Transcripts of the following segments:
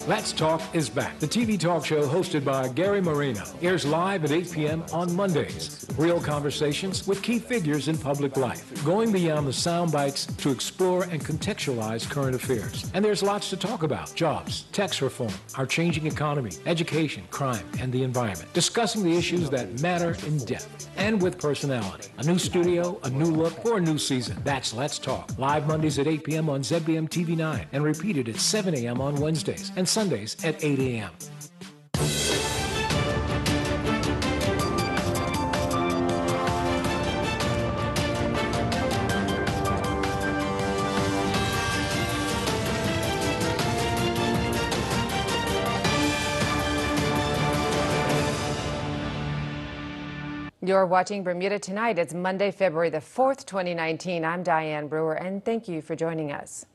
Let's Talk is back. The TV talk show hosted by Gary Marino airs live at 8 p.m. on Mondays. Real conversations with key figures in public life, going beyond the sound bites to explore and contextualize current affairs. And there's lots to talk about: jobs, tax reform, our changing economy, education, crime, and the environment. Discussing the issues that matter in depth and with personality. A new studio, a new look for a new season. That's Let's Talk. Live Mondays at 8 p.m. on ZBM TV 9 and repeated at 7 a.m. on Wednesdays and Sundays at 8 a.m. You're watching Bermuda Tonight. It's Monday, February the 4th, 2019. I'm Diane Brewer, and thank you for joining us.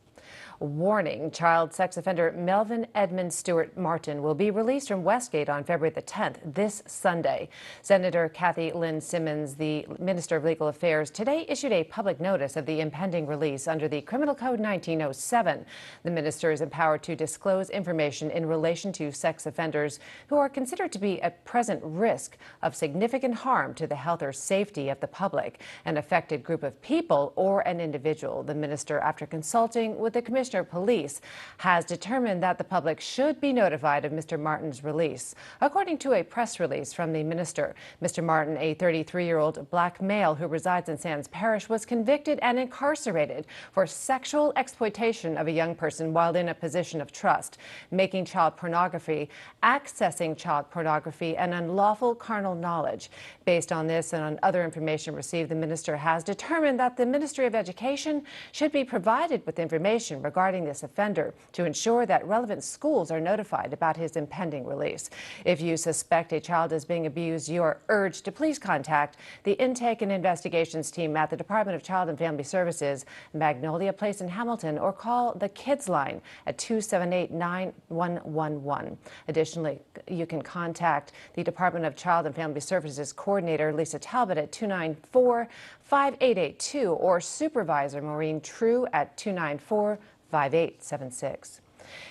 Warning: child sex offender Melvin Edmund Stewart Martin will be released from Westgate on February the 10th, this Sunday. Senator Kathy Lynn Simmons, the Minister of Legal Affairs, today issued a public notice of the impending release under the Criminal Code 1907. The minister is empowered to disclose information in relation to sex offenders who are considered to be at present risk of significant harm to the health or safety of the public, an affected group of people, or an individual. The minister, after consulting with the Commissioner of Police, has determined that the public should be notified of Mr. Martin's release. According to a press release from the minister, Mr. Martin, a 33-year-old black male who resides in Sands Parish, was convicted and incarcerated for sexual exploitation of a young person while in a position of trust, making child pornography, accessing child pornography, and unlawful carnal knowledge. Based on this and on other information received, the minister has determined that the Ministry of Education should be provided with information regarding this offender to ensure that relevant schools are notified about his impending release. If you suspect a child is being abused, you are urged to please contact the Intake and Investigations team at the Department of Child and Family Services, Magnolia Place in Hamilton, or call the Kids Line at 278-9111. Additionally, you can contact the Department of Child and Family Services Coordinator Lisa Talbot at 294-5882 or Supervisor Maureen True at 294-5876.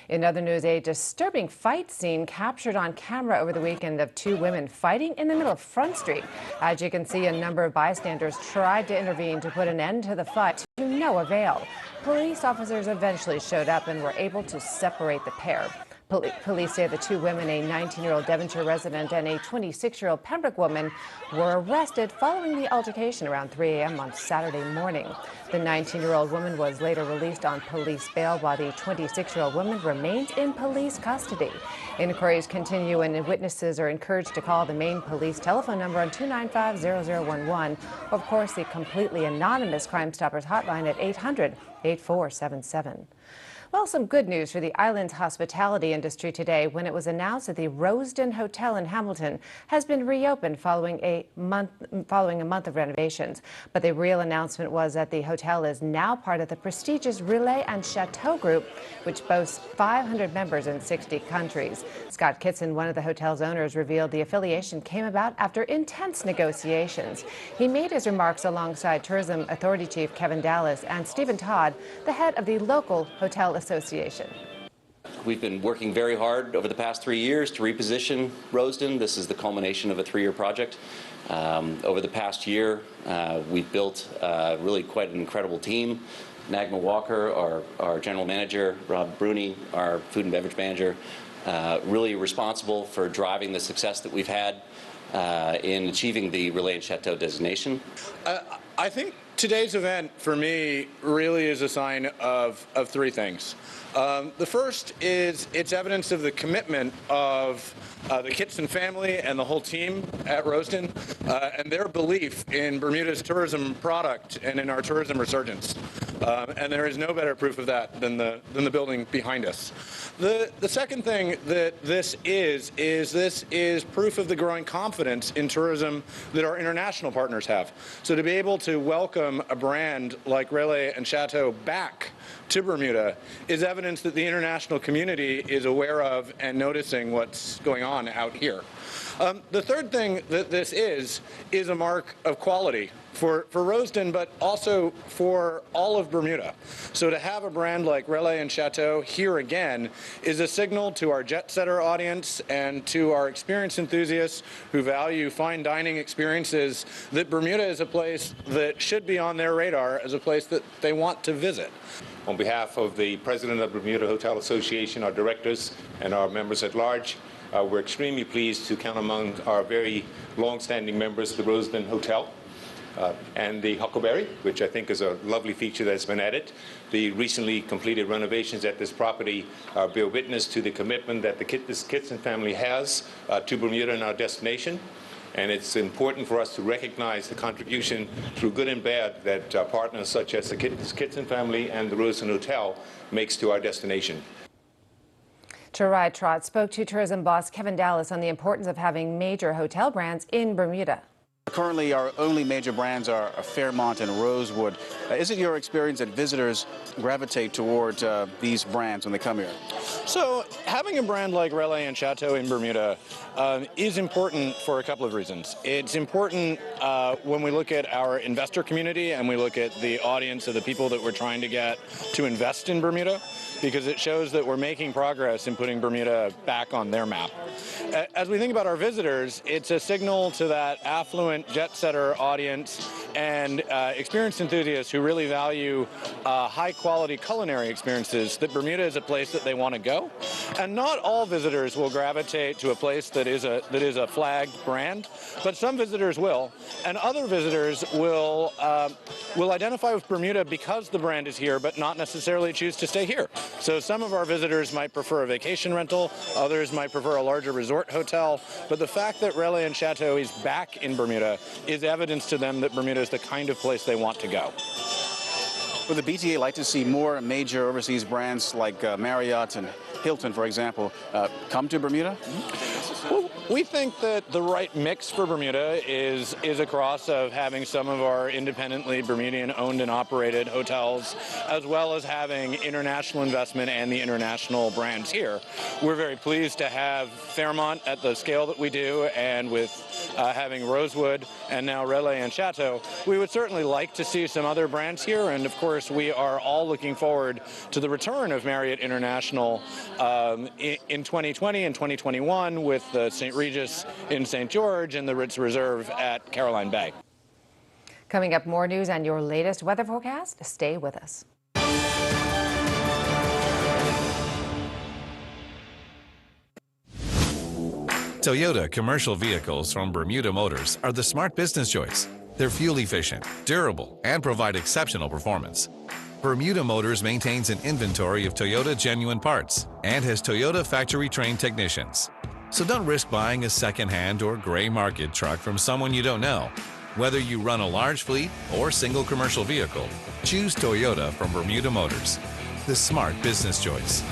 In other news, a disturbing fight scene captured on camera over the weekend of two women fighting in the middle of Front Street. As you can see, a number of bystanders tried to intervene to put an end to the fight, to no avail. Police officers eventually showed up and were able to separate the pair. Police say the two women, a 19-year-old Devonshire resident and a 26-year-old Pembroke woman, were arrested following the altercation around 3 a.m. on Saturday morning. The 19-year-old woman was later released on police bail, while the 26-year-old woman remains in police custody. Inquiries continue, and witnesses are encouraged to call the main police telephone number on 295-0011, or, of course, the completely anonymous Crime Stoppers hotline at 800-8477. Well, some good news for the island's hospitality industry today when it was announced that the Rosedon Hotel in Hamilton has been reopened following a month of renovations. But the real announcement was that the hotel is now part of the prestigious Relais and Chateau Group, which boasts 500 members in 60 countries. Scott Kitson, one of the hotel's owners, revealed the affiliation came about after intense negotiations. He made his remarks alongside Tourism Authority Chief Kevin Dallas and Stephen Todd, the head of the local hotel association. We've been working very hard over the past 3 years to reposition Rosedon. This is the culmination of a 3-year project. Over the past year, we've built really quite an incredible team. Nagma Walker, our general manager, Rob Bruni, our food and beverage manager, really responsible for driving the success that we've had in achieving the Relais and Chateau designation. I think today's event, for me, really is a sign of 3 things. The first is it's evidence of the commitment of the Kitson family and the whole team at Rosedon and their belief in Bermuda's tourism product and in our tourism resurgence. And there is no better proof of that than the building behind us. The second thing that this is proof of the growing confidence in tourism that our international partners have. So to be able to welcome a brand like Relais and Chateau back to Bermuda is evidence that the international community is aware of and noticing what's going on out here. The third thing that this is a mark of quality for Rosedon, but also for all of Bermuda. So to have a brand like Relais and Chateau here again is a signal to our jet setter audience and to our experience enthusiasts who value fine dining experiences that Bermuda is a place that should be on their radar as a place that they want to visit. On behalf of the President of Bermuda Hotel Association, our directors, and our members at large, we're extremely pleased to count among our very long-standing members the Rosedon Hotel and the Huckleberry, which I think is a lovely feature that's been added. The recently completed renovations at this property bear witness to the commitment that the Kitson family has to Bermuda and our destination. And it's important for us to recognize the contribution through good and bad that partners such as the Kitson family and the Rosedon Hotel makes to our destination. Charai Trott spoke to tourism boss Kevin Dallas on the importance of having major hotel brands in Bermuda. Currently, our only major brands are Fairmont and Rosewood. Is it your experience that visitors gravitate toward these brands when they come here? So having a brand like Relais and Chateau in Bermuda is important for a couple of reasons. It's important when we look at our investor community and we look at the audience of the people that we're trying to get to invest in Bermuda, because it shows that we're making progress in putting Bermuda back on their map. As we think about our visitors, it's a signal to that affluent jet setter audience and experienced enthusiasts who really value high quality culinary experiences that Bermuda is a place that they want to go. And not all visitors will gravitate to a place that is a flagged brand, but some visitors will, and other visitors will identify with Bermuda because the brand is here, but not necessarily choose to stay here. So some of our visitors might prefer a vacation rental, others might prefer a larger resort hotel, but the fact that Relais and Chateau is back in Bermuda is evidence to them that Bermuda is the kind of place they want to go. Would the BTA like to see more major overseas brands like Marriott and Hilton, for example, come to Bermuda? Well, we think that the right mix for Bermuda is a cross of having some of our independently Bermudian-owned and operated hotels, as well as having international investment and the international brands here. We're very pleased to have Fairmont at the scale that we do, and with having Rosewood and now Relais and Chateau, we would certainly like to see some other brands here, and of course we are all looking forward to the return of Marriott International in 2020 and 2021 with the St. Regis in St. George and the Ritz Reserve at Caroline Bay. Coming up, more news and your latest weather forecast. Stay with us. Toyota commercial vehicles from Bermuda Motors are the smart business choice. They're fuel efficient, durable, and provide exceptional performance. Bermuda Motors maintains an inventory of Toyota genuine parts and has Toyota factory-trained technicians. So don't risk buying a second-hand or gray market truck from someone you don't know. Whether you run a large fleet or single commercial vehicle, choose Toyota from Bermuda Motors, the smart business choice.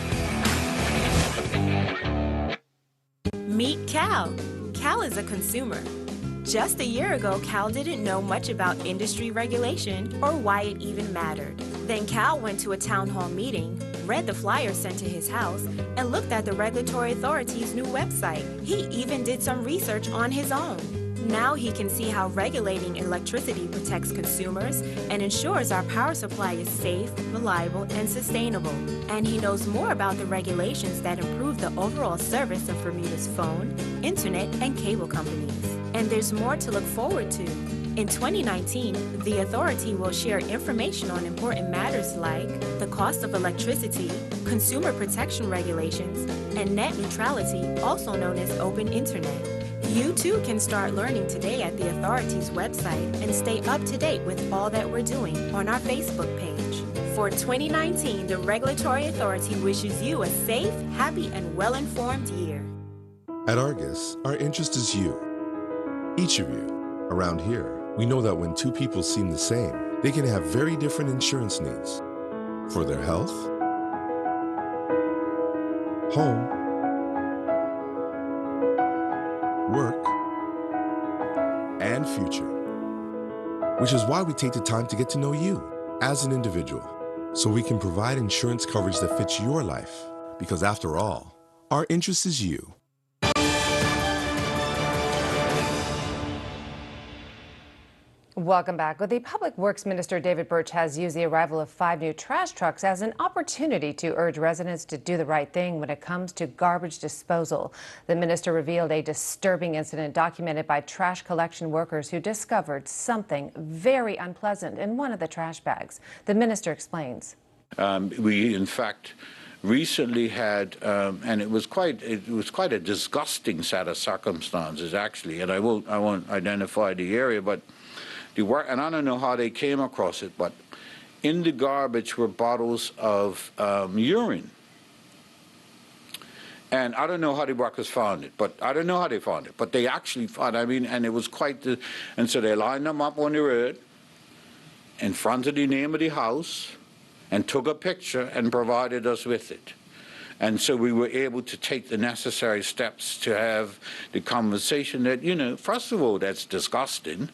Meet Cal. Cal is a consumer. Just a year ago, Cal didn't know much about industry regulation or why it even mattered. Then Cal went to a town hall meeting, read the flyer sent to his house, and looked at the regulatory authority's new website. He even did some research on his own. Now he can see how regulating electricity protects consumers and ensures our power supply is safe, reliable, and sustainable. And he knows more about the regulations that improve the overall service of Bermuda's phone, internet, and cable companies. And there's more to look forward to. In 2019, the authority will share information on important matters like the cost of electricity, consumer protection regulations, and net neutrality, also known as open internet. You too can start learning today at the authority's website and stay up to date with all that we're doing on our Facebook page. For 2019, the Regulatory Authority wishes you a safe, happy, and well-informed year. At Argus, our interest is you. Each of you. Around here, we know that when two people seem the same, they can have very different insurance needs. For their health, home, work, and future. Which is why we take the time to get to know you as an individual, so we can provide insurance coverage that fits your life. Because after all, our interest is you. Welcome back. Well, the Public Works Minister David Birch has used the arrival of 5 new trash trucks as an opportunity to urge residents to do the right thing when it comes to garbage disposal. The minister revealed a disturbing incident documented by trash collection workers who discovered something very unpleasant in one of the trash bags. The minister explains. We, in fact, recently had, and it was quite a disgusting set of circumstances, actually. And I won't identify the area, but and I don't know how they came across it, but in the garbage were bottles of urine. And I don't know how the workers found it, but I don't know how they found it, but they actually found, and it was and so they lined them up on the road in front of the name of the house and took a picture and provided us with it. And so we were able to take the necessary steps to have the conversation that, first of all, that's disgusting.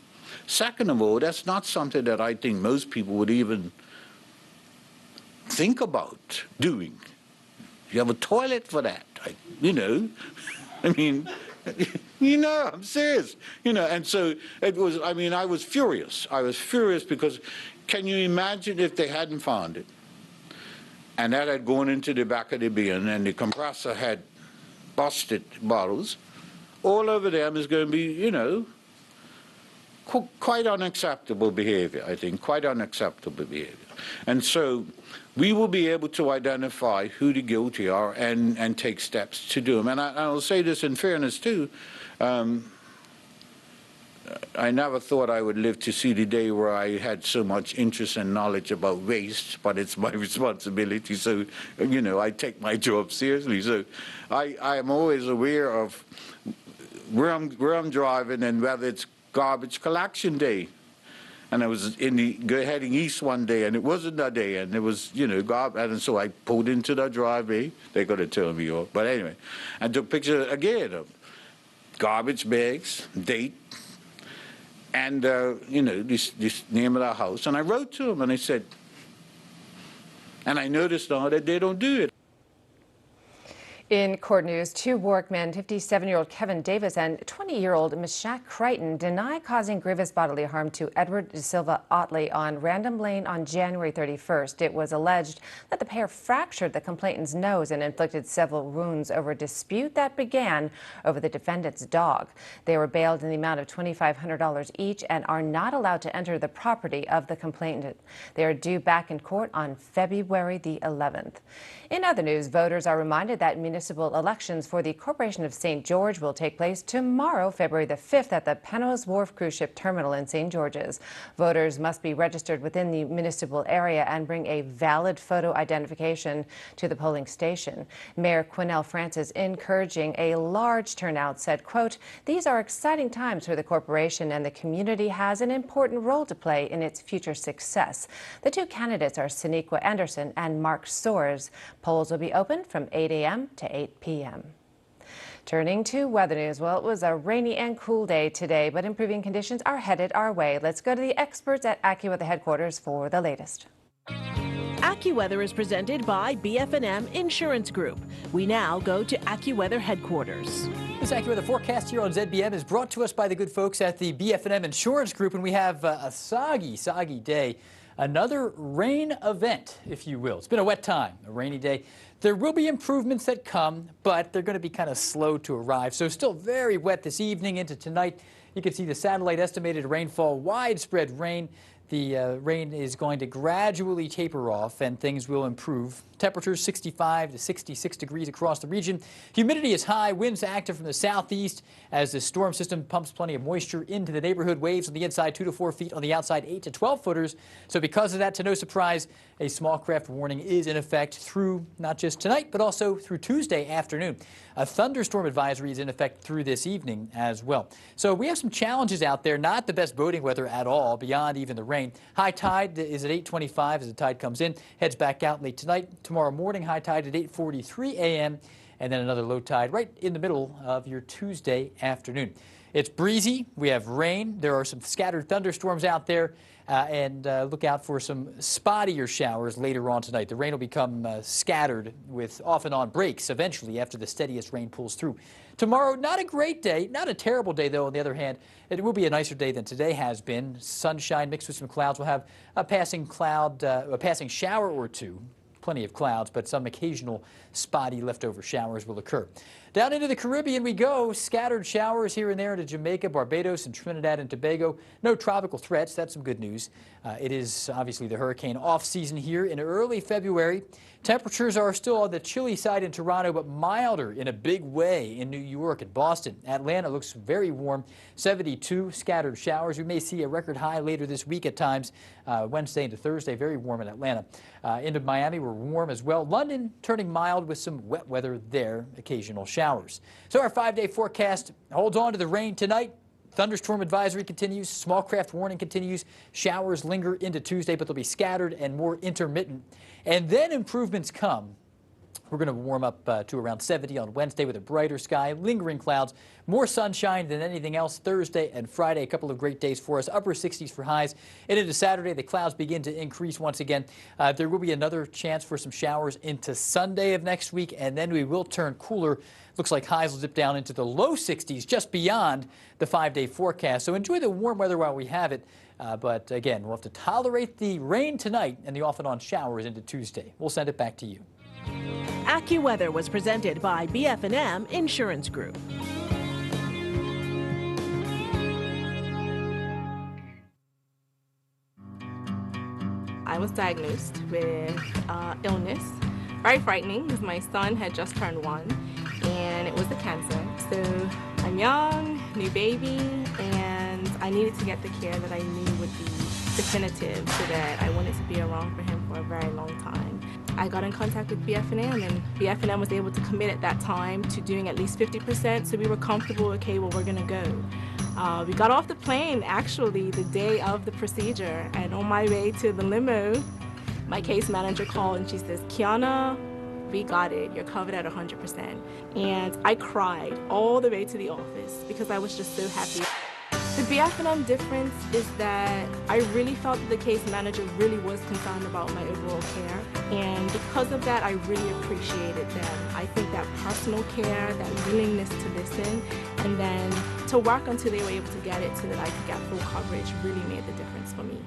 Second of all, that's not something that I think most people would even think about doing. You have a toilet for that, I'm serious, and so it was, I was furious. I was furious because can you imagine if they hadn't found it and that had gone into the back of the bin and the compressor had busted bottles, all over them is going to be, quite unacceptable behavior, I think, quite unacceptable behavior. And so we will be able to identify who the guilty are and take steps to do them. And I'll say this in fairness, too. I never thought I would live to see the day where I had so much interest and knowledge about waste, but it's my responsibility. So, I take my job seriously. So I am always aware of where I'm driving and whether it's garbage collection day. And I was heading east one day, and it wasn't that day, and it was, garbage, and so I pulled into the driveway. They're going to tell me off, but anyway, and took pictures again of garbage bags, date, and this name of the house. And I wrote to them, and I said, and I noticed now that they don't do it. In court news, 2 workmen, 57-year-old Kevin Davis and 20-year-old Meshach Crichton, deny causing grievous bodily harm to Edward De Silva Otley on Random Lane on January 31st. It was alleged that the pair fractured the complainant's nose and inflicted several wounds over a dispute that began over the defendant's dog. They were bailed in the amount of $2,500 each and are not allowed to enter the property of the complainant. They are due back in court on February the 11th. In other news, voters are reminded that municipal elections for the Corporation of St. George will take place tomorrow, February the 5th, at the Penrose Wharf Cruise Ship Terminal in St. George's. Voters must be registered within the municipal area and bring a valid photo identification to the polling station. Mayor Quinnell Francis, encouraging a large turnout, said, quote, "These are exciting times for the corporation, and the community has an important role to play in its future success." The 2 candidates are Sonequa Anderson and Mark Soares. Polls will be open from 8 a.m. to 8 p.m. Turning to weather news. Well, it was a rainy and cool day today, but improving conditions are headed our way. Let's go to the experts at AccuWeather headquarters for the latest. AccuWeather is presented by BF&M Insurance Group. We now go to AccuWeather headquarters. This AccuWeather forecast here on ZBM is brought to us by the good folks at the BF&M Insurance Group, and we have a soggy day. Another rain event, if you will. It's been a wet time, a rainy day. There will be improvements that come, but they're going to be kind of slow to arrive. So still very wet this evening into tonight. You can see the satellite estimated rainfall, widespread rain. The rain is going to gradually taper off and things will improve. Temperatures 65 to 66 degrees across the region. Humidity is high, winds active from the southeast as the storm system pumps plenty of moisture into the neighborhood. Waves on the inside 2 to 4 feet, on the outside 8 to 12 footers. So because of that, to no surprise, a small craft warning is in effect through not just tonight, but also through Tuesday afternoon. A thunderstorm advisory is in effect through this evening as well. So we have some challenges out there, not the best boating weather at all, beyond even the rain. High tide is at 8:25 as the tide comes in, heads back out late tonight. Tomorrow morning, high tide at 8:43 a.m., and then another low tide right in the middle of your Tuesday afternoon. It's breezy. We have rain. There are some scattered thunderstorms out there. And look out for some spottier showers later on tonight. The rain will become scattered with off and on breaks eventually after the steadiest rain pulls through. Tomorrow, not a great day, not a terrible day though. On the other hand, it will be a nicer day than today has been. Sunshine mixed with some clouds. We'll have a passing shower or two. Plenty of clouds, but some occasional spotty leftover showers will occur. Down into the Caribbean we go. Scattered showers here and there into Jamaica, Barbados, and Trinidad and Tobago. No tropical threats. That's some good news. It is obviously the hurricane off season here in early February. Temperatures are still on the chilly side in Toronto, but milder in a big way in New York and Boston. Atlanta looks very warm, 72, scattered showers. We may see a record high later this week at times, Wednesday into Thursday, very warm in Atlanta. Into Miami, we're warm as well. London turning mild with some wet weather there, occasional showers. So our 5-day forecast holds on to the rain tonight. Thunderstorm advisory continues, small craft warning continues, showers linger into Tuesday, but they'll be scattered and more intermittent. And then improvements come. We're going to warm up to around 70 on Wednesday with a brighter sky, lingering clouds, more sunshine than anything else. Thursday and Friday, a couple of great days for us, upper 60s for highs. And into Saturday, the clouds begin to increase once again. There will be another chance for some showers into Sunday of next week, and then we will turn cooler. Looks like highs will dip down into the low 60s just beyond the 5-day forecast. So enjoy the warm weather while we have it. But again, we'll have to tolerate the rain tonight and the off and on showers into Tuesday. We'll send it back to you. AccuWeather was presented by BF&M Insurance Group. I was diagnosed with illness. Very frightening because my son had just turned 1 and it was a cancer. So I'm young, new baby, and I needed to get the care that I knew would be definitive so that I wanted to be around for him for a very long time. I got in contact with BF&M, and BF&M was able to commit at that time to doing at least 50%, so we were comfortable, okay, well, we're gonna go. We got off the plane, actually, the day of the procedure, and on my way to the limo, my case manager called and she says, Kiana, we got it, you're covered at 100%. And I cried all the way to the office because I was just so happy. The BF&M difference is that I really felt that the case manager really was concerned about my overall care. And because of that, I really appreciated them. I think that personal care, that willingness to listen, and then to work until they were able to get it so that I could get full coverage really made the difference for me.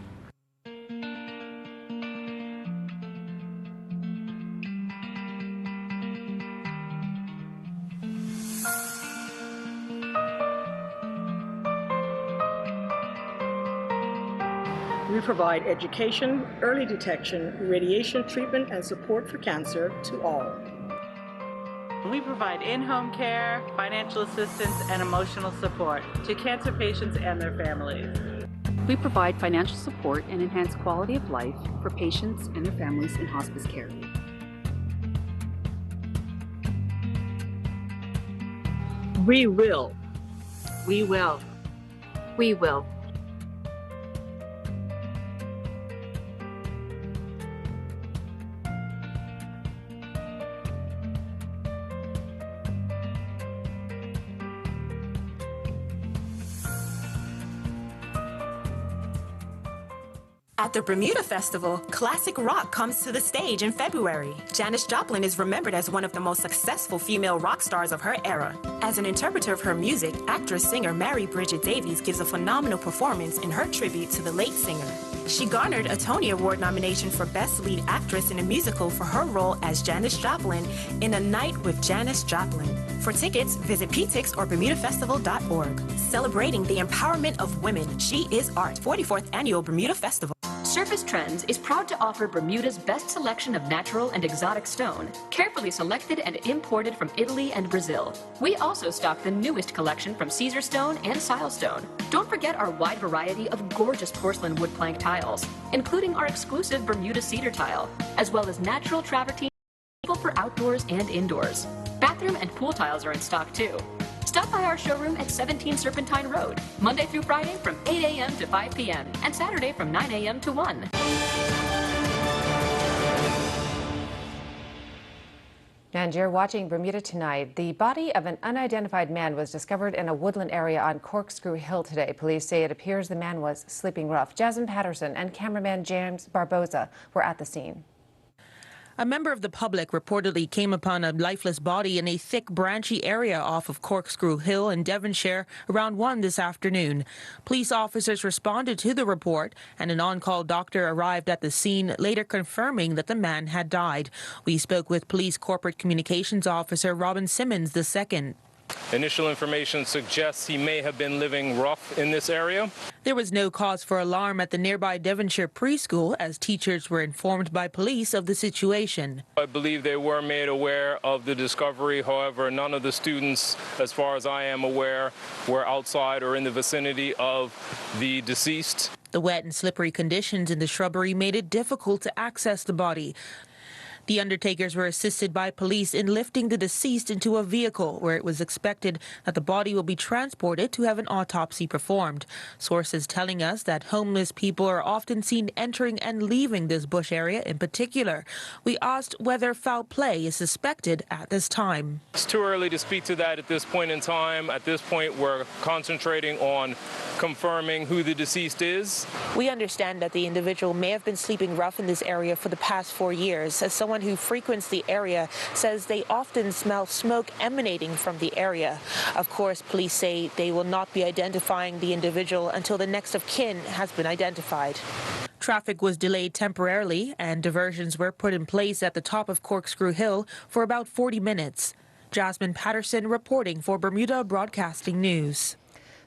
We provide education, early detection, radiation treatment, and support for cancer to all. We provide in-home care, financial assistance, and emotional support to cancer patients and their families. We provide financial support and enhanced quality of life for patients and their families in hospice care. We will. We will. We will. At the Bermuda Festival, classic rock comes to the stage in February. Janis Joplin is remembered as one of the most successful female rock stars of her era. As an interpreter of her music, actress-singer Mary Bridget Davies gives a phenomenal performance in her tribute to the late singer. She garnered a Tony Award nomination for Best Lead Actress in a Musical for her role as Janis Joplin in A Night with Janis Joplin. For tickets, visit PTix or BermudaFestival.org. Celebrating the empowerment of women, She is Art, 44th Annual Bermuda Festival. Surface Trends is proud to offer Bermuda's best selection of natural and exotic stone, carefully selected and imported from Italy and Brazil. We also stock the newest collection from Caesar Stone and Silestone. Don't forget our wide variety of gorgeous porcelain wood plank tiles, including our exclusive Bermuda cedar tile, as well as natural travertine for outdoors and indoors. Bathroom and pool tiles are in stock too. Stop by our showroom at 17 Serpentine Road, Monday through Friday from 8 a.m. to 5 p.m. and Saturday from 9 a.m. to 1. And you're watching Bermuda Tonight. The body of an unidentified man was discovered in a woodland area on Corkscrew Hill today. Police say it appears the man was sleeping rough. Jasmine Patterson and cameraman James Barboza were at the scene. A member of the public reportedly came upon a lifeless body in a thick, branchy area off of Corkscrew Hill in Devonshire around 1 this afternoon. Police officers responded to the report, and an on-call doctor arrived at the scene, later confirming that the man had died. We spoke with Police Corporate Communications Officer Robin Simmons II. Initial information suggests he may have been living rough in this area. There was no cause for alarm at the nearby Devonshire preschool, as teachers were informed by police of the situation. I believe they were made aware of the discovery. However, none of the students, as far as I am aware, were outside or in the vicinity of the deceased. The wet and slippery conditions in the shrubbery made it difficult to access the body. The undertakers were assisted by police in lifting the deceased into a vehicle where it was expected that the body will be transported to have an autopsy performed. Sources telling us that homeless people are often seen entering and leaving this bush area in particular. We asked whether foul play is suspected at this time. It's too early to speak to that at this point in time. At this point, we're concentrating on confirming who the deceased is. We understand that the individual may have been sleeping rough in this area for the past 4 years. As someone who frequents the area says they often smell smoke emanating from the area. Of course, police say they will not be identifying the individual until the next of kin has been identified. Traffic was delayed temporarily and diversions were put in place at the top of Corkscrew Hill for about 40 minutes. Jasmine Patterson reporting for Bermuda Broadcasting News.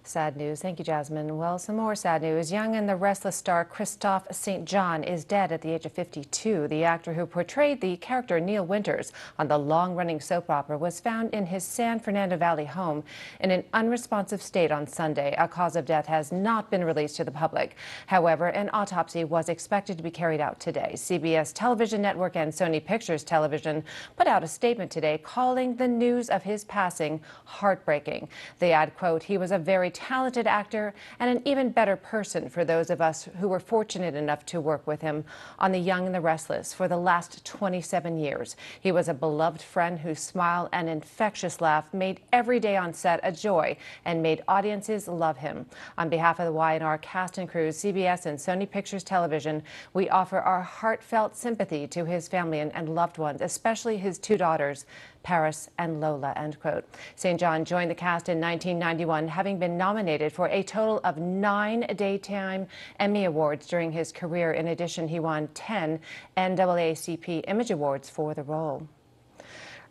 Sad news. Thank you, Jasmine. Well, some more sad news. Young and the Restless star Christophe St. John is dead at the age of 52. The actor who portrayed the character Neil Winters on the long-running soap opera was found in his San Fernando Valley home in an unresponsive state on Sunday. A cause of death has not been released to the public. However, an autopsy was expected to be carried out today. CBS Television Network and Sony Pictures Television put out a statement today calling the news of his passing heartbreaking. They add, quote, "He was a very talented actor and an even better person for those of us who were fortunate enough to work with him on The Young and the Restless for the last 27 years. He was a beloved friend whose smile and infectious laugh made every day on set a joy and made audiences love him." On behalf of the Y&R cast and crew, CBS and Sony Pictures Television, we offer our heartfelt sympathy to his family and loved ones, especially his 2 daughters, Paris and Lola, end quote. St. John joined the cast in 1991, having been nominated for a total of 9 Daytime Emmy Awards during his career. In addition, he won 10 NAACP Image Awards for the role.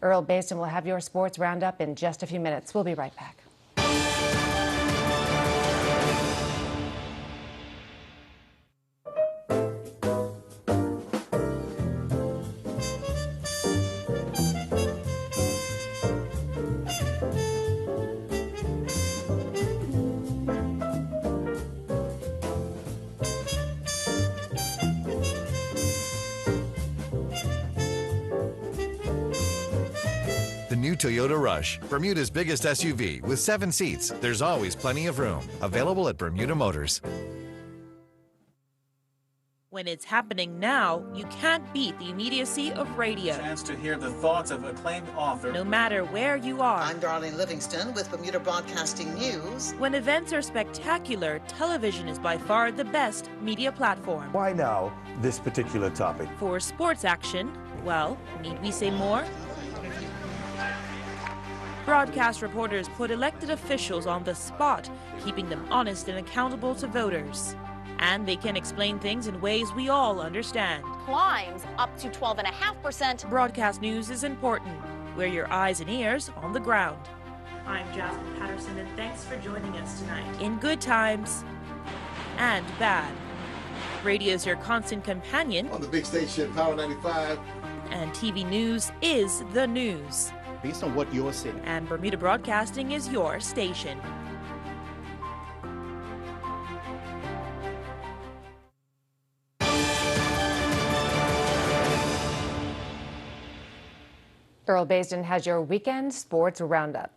Earl Basin will have your sports roundup in just a few minutes. We'll be right back. New Toyota Rush, Bermuda's biggest SUV with 7 seats. There's always plenty of room. Available at Bermuda Motors. When it's happening now, you can't beat the immediacy of radio. Chance to hear the thoughts of acclaimed author. No matter where you are. I'm Darlene Livingston with Bermuda Broadcasting News. When events are spectacular, television is by far the best media platform. Why now this particular topic? For sports action, well, need we say more? Broadcast reporters put elected officials on the spot, keeping them honest and accountable to voters. And they can explain things in ways we all understand. Climbs up to 12.5%. Broadcast news is important. We're your eyes and ears on the ground. I'm Jasmine Patterson, and thanks for joining us tonight. In good times and bad. Radio's your constant companion. On the big station, Power 95. And TV news is the news. Based on what you're seeing. And Bermuda Broadcasting is your station. Earl Basin has your weekend sports roundup.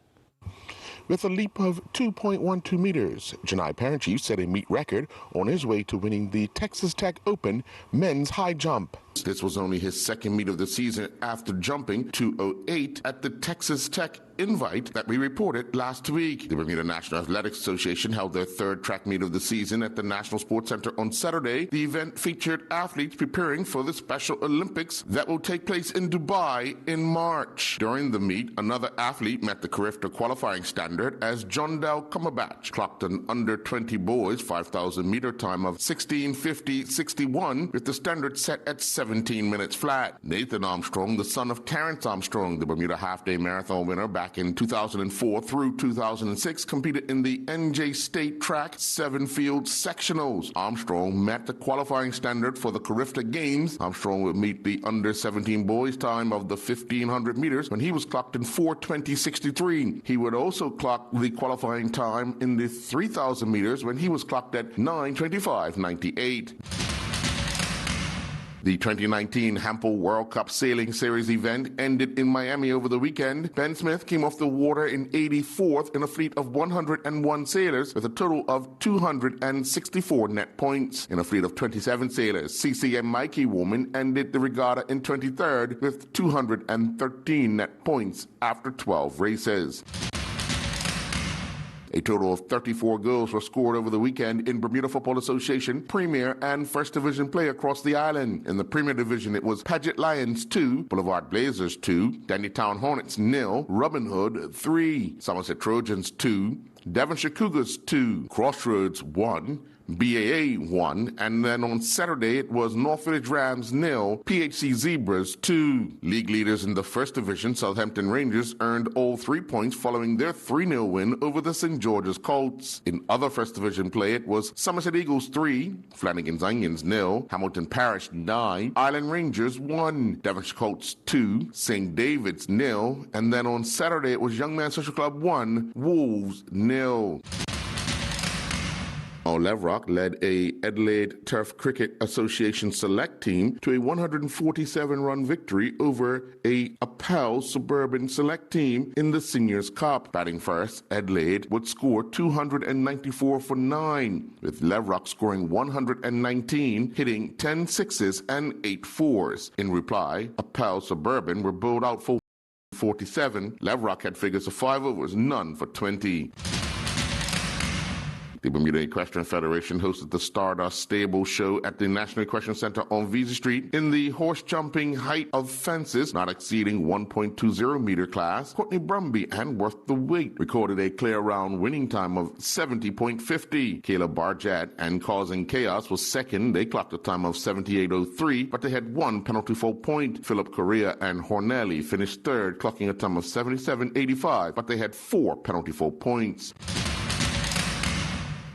With a leap of 2.12 meters, Janai Parenti set a meet record on his way to winning the Texas Tech Open men's high jump. This was only his second meet of the season after jumping 2:08 at the Texas Tech Invite that we reported last week. The Bermuda National Athletics Association held their third track meet of the season at the National Sports Center on Saturday. The event featured athletes preparing for the Special Olympics that will take place in Dubai in March. During the meet, another athlete met the Carifta qualifying standard as John Dell Cumberbatch clocked an under 20 boys 5,000 meter time of 16:50.61 with the standard set at 17 minutes flat. Nathan Armstrong, the son of Terrence Armstrong, the Bermuda half-day marathon winner back in 2004 through 2006, competed in the NJ State Track 7-field sectionals. Armstrong met the qualifying standard for the Carifta Games. Armstrong would meet the under 17 boys time of the 1,500 meters when he was clocked in 4:20.63. He would also clock the qualifying time in the 3,000 meters when he was clocked at 9:25.98. The 2019 Hampel World Cup Sailing Series event ended in Miami over the weekend. Ben Smith came off the water in 84th in a fleet of 101 sailors with a total of 264 net points. In a fleet of 27 sailors, CCM Mikey Woman ended the regatta in 23rd with 213 net points after 12 races. A total of 34 goals were scored over the weekend in Bermuda Football Association Premier and First Division play across the island. In the Premier Division, it was Paget Lions 2, Boulevard Blazers 2, Dandytown Hornets 0, Robin Hood 3, Somerset Trojans 2, Devonshire Cougars 2, Crossroads 1, BAA 1, and then on Saturday it was North Village Rams 0, PHC Zebras 2. League leaders in the First Division, Southampton Rangers, earned all 3 points following their 3-0 win over the St. George's Colts. In other First Division play, it was Somerset Eagles 3, Flanagan's Onions 0, Hamilton Parish 9, Island Rangers 1, Devonshire Colts 2, St. David's 0, and then on Saturday it was Young Men's Social Club 1, Wolves 0. Levrock led a Adelaide Turf Cricket Association select team to a 147-run victory over a Appel Suburban select team in the Seniors Cup. Batting first, Adelaide would score 294 for 9, with Levrock scoring 119, hitting 10 sixes and 8 fours. In reply, Appel Suburban were bowled out for 47. Levrock had figures of 5 overs, none for 20. The Bermuda Equestrian Federation hosted the Stardust Stable Show at the National Equestrian Center on Visa Street. In the horse jumping height of fences not exceeding 1.20 meter class, Courtney Brumby and Worth the Wait recorded a clear round winning time of 70.50. Kayla Barjat and Causing Chaos was second. They clocked a time of 78.03, but they had one penalty fault point. Philip Correa and Hornelli finished third, clocking a time of 77.85, but they had 4 penalty fault points.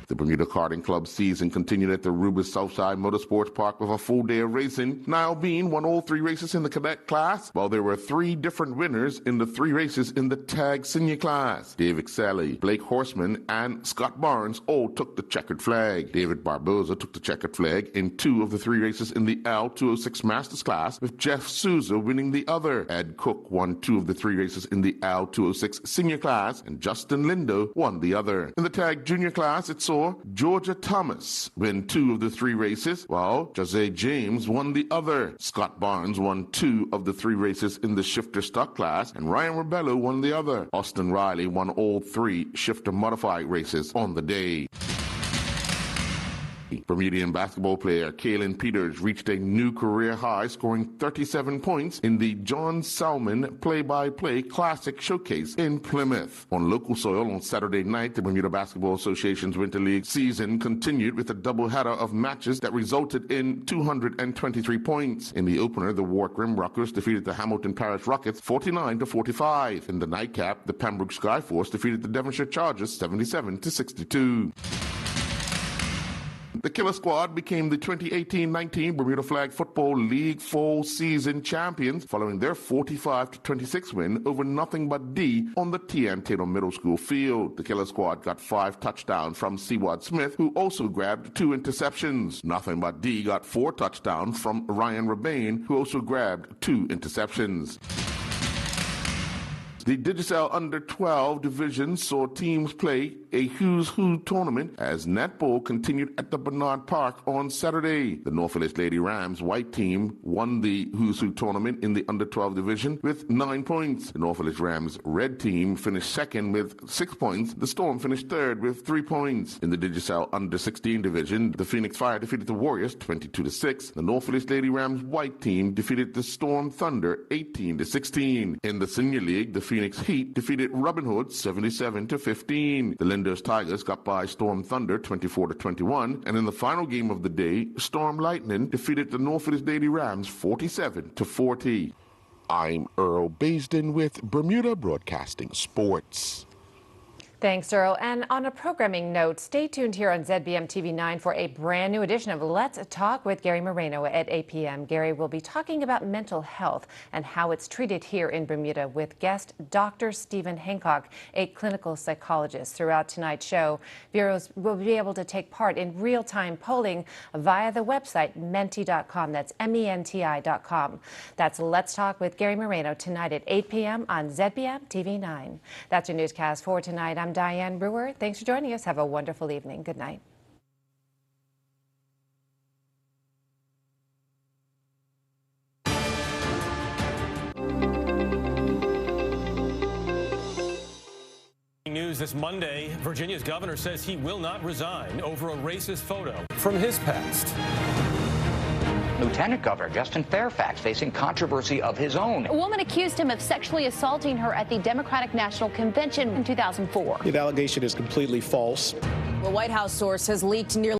The Bermuda Karting Club season continued at the Rubis Southside Motorsports Park with a full day of racing. Niall Bean won all 3 races in the cadet class, while there were 3 different winners in the 3 races in the tag senior class. David Sally, Blake Horseman, and Scott Barnes all took the checkered flag. David Barboza took the checkered flag in 2 of the 3 races in the L206 Masters class, with Jeff Souza winning the other. Ed Cook won 2 of the 3 races in the L206 senior class, and Justin Lindo won the other. In the tag junior class, it saw Georgia Thomas win 2 of the 3 races, while Jose James won the other. Scott Barnes won 2 of the 3 races in the shifter stock class, and Ryan Rebello won the other. Austin Riley won all 3 shifter modified races on the day. Bermudian basketball player Kaylin Peters reached a new career high, scoring 37 points in the John Salmon Play-by-Play Classic Showcase in Plymouth. On local soil on Saturday night, the Bermuda Basketball Association's Winter League season continued with a doubleheader of matches that resulted in 223 points. In the opener, the Warwick Rim Rockers defeated the Hamilton Parish Rockets 49-45. In the nightcap, the Pembroke Skyforce defeated the Devonshire Chargers 77-62. The Killer Squad became the 2018-19 Bermuda Flag Football League Fall Season champions following their 45-26 win over Nothing But D on the T.M. Taylor Middle School field. The Killer Squad got 5 touchdowns from Seward Smith, who also grabbed 2 interceptions. Nothing But D got 4 touchdowns from Ryan Rebane, who also grabbed 2 interceptions. The Digicel Under-12 division saw teams play a Who's Who tournament as netball continued at the Bernard Park on Saturday. The Norfolk Lady Rams white team won the Who's Who tournament in the under-12 division with 9 points. The Norfolk Rams red team finished second with 6 points. The Storm finished third with 3 points. In the Digicel under-16 division, the Phoenix Fire defeated the Warriors 22-6. The Norfolk Lady Rams white team defeated the Storm Thunder 18-16. In the Senior League, the Phoenix Heat defeated Robin Hood 77-15. The Linders Tigers got by Storm Thunder 24-21. And in the final game of the day, Storm Lightning defeated the Norfolk Lady Rams 47-40. I'm Earl Baisden with Bermuda Broadcasting Sports. Thanks, Earl. And on a programming note, stay tuned here on ZBM TV 9 for a brand new edition of Let's Talk with Gary Moreno at 8 p.m. Gary will be talking about mental health and how it's treated here in Bermuda with guest Dr. Stephen Hancock, a clinical psychologist. Throughout tonight's show, viewers will be able to take part in real-time polling via the website menti.com. That's menti.com. That's Let's Talk with Gary Moreno tonight at 8 p.m. on ZBM TV 9. That's your newscast for tonight. I'm Diane Brewer. Thanks for joining us. Have a wonderful evening. Good night. News this Monday, Virginia's governor says he will not resign over a racist photo from his past. Lieutenant Governor Justin Fairfax facing controversy of his own. A woman accused him of sexually assaulting her at the Democratic National Convention in 2004. The allegation is completely false. The White House source has leaked nearly